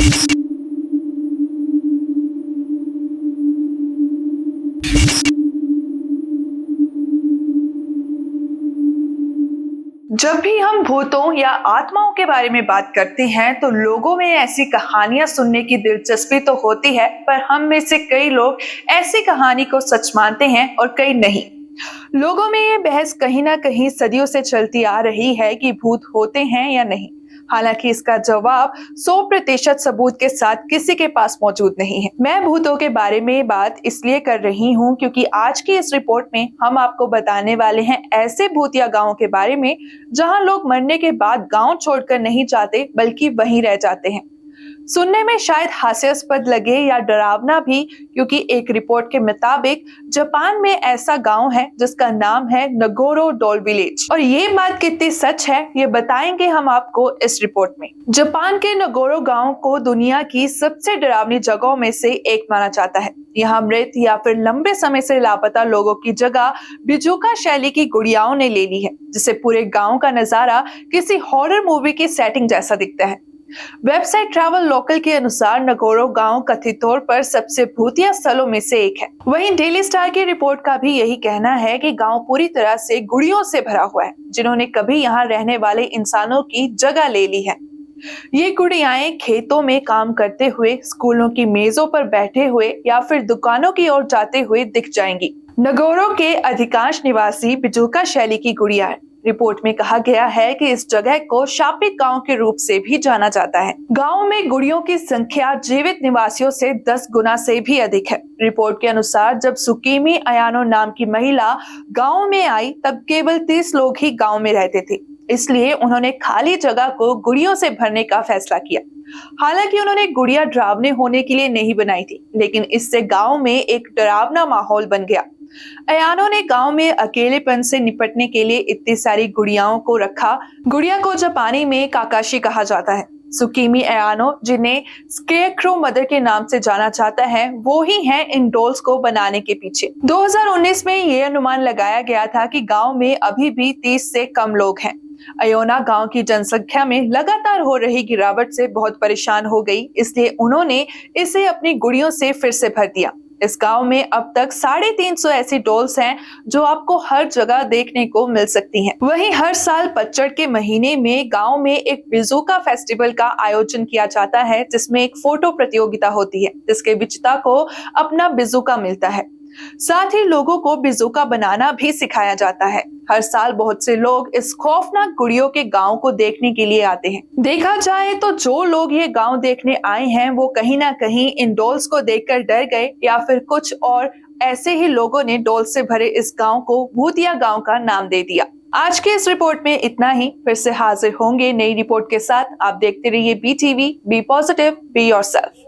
जब भी हम भूतों या आत्माओं के बारे में बात करते हैं तो लोगों में ऐसी कहानियां सुनने की दिलचस्पी तो होती है, पर हम में से कई लोग ऐसी कहानी को सच मानते हैं और कई नहीं। लोगों में ये बहस कहीं ना कहीं सदियों से चलती आ रही है कि भूत होते हैं या नहीं। हालांकि इसका जवाब 100% सबूत के साथ किसी के पास मौजूद नहीं है। मैं भूतों के बारे में बात इसलिए कर रही हूँ क्योंकि आज की इस रिपोर्ट में हम आपको बताने वाले हैं ऐसे भूतिया गांवों के बारे में जहां लोग मरने के बाद गांव छोड़कर नहीं जाते बल्कि वहीं रह जाते हैं। सुनने में शायद हास्यास्पद लगे या डरावना भी, क्योंकि एक रिपोर्ट के मुताबिक जापान में ऐसा गांव है जिसका नाम है नगोरो डोल विलेज। और ये बात कितनी सच है ये बताएंगे हम आपको इस रिपोर्ट में। जापान के नगोरो गांव को दुनिया की सबसे डरावनी जगहों में से एक माना जाता है। यहाँ मृत या फिर लंबे समय से लापता लोगों की जगह बिजुका शैली की गुड़ियाओं ने ले ली है, जिससे पूरे गांव का नजारा किसी हॉरर मूवी की सेटिंग जैसा दिखता है। वेबसाइट ट्रैवल लोकल के अनुसार नगोरो गांव कथित तौर पर सबसे भूतिया स्थलों में से एक है। वहीं डेली स्टार की रिपोर्ट का भी यही कहना है कि गांव पूरी तरह से गुड़ियों से भरा हुआ है, जिन्होंने कभी यहां रहने वाले इंसानों की जगह ले ली है। ये गुड़ियाएं खेतों में काम करते हुए, स्कूलों की मेजों पर बैठे हुए या फिर दुकानों की ओर जाते हुए दिख जाएंगी। नगोरो के अधिकांश निवासी बिजुका शैली की गुड़िया है। रिपोर्ट में कहा गया है कि इस जगह को शापित गांव के रूप से भी जाना जाता है। गांव में गुड़ियों की संख्या जीवित निवासियों से 10 गुना से भी अधिक है। रिपोर्ट के अनुसार जब सुकीमी अयानो नाम की महिला गांव में आई तब केवल 30 लोग ही गांव में रहते थे, इसलिए उन्होंने खाली जगह को गुड़ियों से भरने का फैसला किया। हालांकि उन्होंने गुड़िया डरावने होने के लिए नहीं बनाई थी, लेकिन इससे गांव में एक डरावना माहौल बन गया। अयानो ने गांव में अकेलेपन से निपटने के लिए इतनी सारी गुड़ियाओं को रखा। गुड़िया को जापानी में काकाशी कहा जाता है। सुकीमी अयानो, जिन्हें स्केयरक्रो मदर के नाम से जाना जाता है, वो ही हैं इन डॉल्स को बनाने के पीछे। 2019 में ये अनुमान लगाया गया था कि गांव में अभी भी 30 से कम लोग हैं। अयोना गांव की जनसंख्या में लगातार हो रही गिरावट से बहुत परेशान हो गई, इसलिए उन्होंने इसे अपनी गुड़ियों से फिर से भर दिया। इस गांव में अब तक 350 ऐसी डॉल्स हैं जो आपको हर जगह देखने को मिल सकती हैं। वहीं हर साल पतझड़ के महीने में गांव में एक बिजुका फेस्टिवल का आयोजन किया जाता है, जिसमें एक फोटो प्रतियोगिता होती है, जिसके विजेता को अपना बिजुका मिलता है। साथ ही लोगों को बिजुका बनाना भी सिखाया जाता है। हर साल बहुत से लोग इस खौफनाक गुड़ियों के गांव को देखने के लिए आते हैं। देखा जाए तो जो लोग ये गांव देखने आए हैं वो कहीं ना कहीं इन डॉल्स को देखकर डर गए, या फिर कुछ और ऐसे ही लोगों ने डॉल से भरे इस गांव को भूतिया गांव का नाम दे दिया। आज के इस रिपोर्ट में इतना ही। फिर से हाजिर होंगे नई रिपोर्ट के साथ। आप देखते रहिए BTV। Be positive, be yourself.